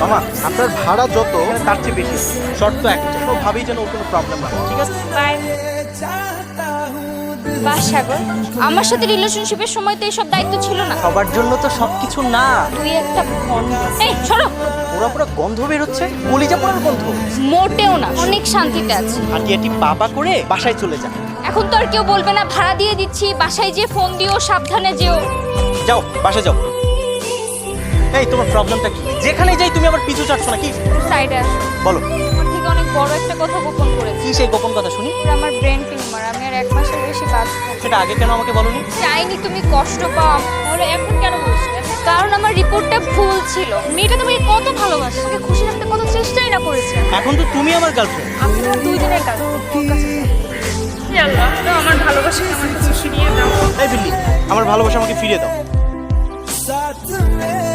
মামা আপনার ভাড়া যত তার চেয়ে বেশি, শর্ত একটা, কোনোভাবেই যেন ওর কোনো প্রবলেম না হয়, ঠিক আছে? বাই। বাহ সাগর, আমার সাথে রিলেশনশিপের সময় তো এইসব দায়িত্ব ছিল না। সবার জন্য তো সবকিছু না। তুই একটা ভণ্ড। এই সরো। ওরা পুরো গন্ধ বেরোচ্ছে, কলিজা পোড়ার গন্ধ। মোটেও না, অনেক শান্তিতে আছি। আটি বাবা করে বাসায় চলে যা। এখন তো আর কেউ বলবে না ভাড়া দিয়ে দিচ্ছি, বাসায় যে ফোন দিও, সাবধানে যেও। যাও বাসায় যাও। এই তোমার প্রবলেমটা কি? যেখানে যাই তুমি আবার পিছু চাটছো না কি? সাইডে আসো। বলো আমার থেকে অনেক বড় একটা কথা গোপন করেছি। কি সেই গোপন কথা শুনি? আমার ব্রেন টিউমার, আমি আর 1 মাসের বেশি বাঁচবো না। সেটা আগে কেন আমাকে বলনি? চাইনি তুমি কষ্ট পাও, তাহলে এখন কেন বলছো? কারণ আমার রিপোর্টটা ভুল ছিল। মেয়েটা তোমাকে কত ভালোবাসে, ওকে খুশি রাখতে কত চেষ্টাই না করেছে। এখন তো তুমি আমার গার্লফ্রেন্ড। আপনারা 2 দিনের কাজ, ওর কাছে যাও। আল্লাহ, দাও আমার ভালোবাসা আমার কাছে ফিরিয়ে দাও। এই বিল্লি, আমার ভালোবাসা আমাকে ফিরিয়ে দাও। साथ में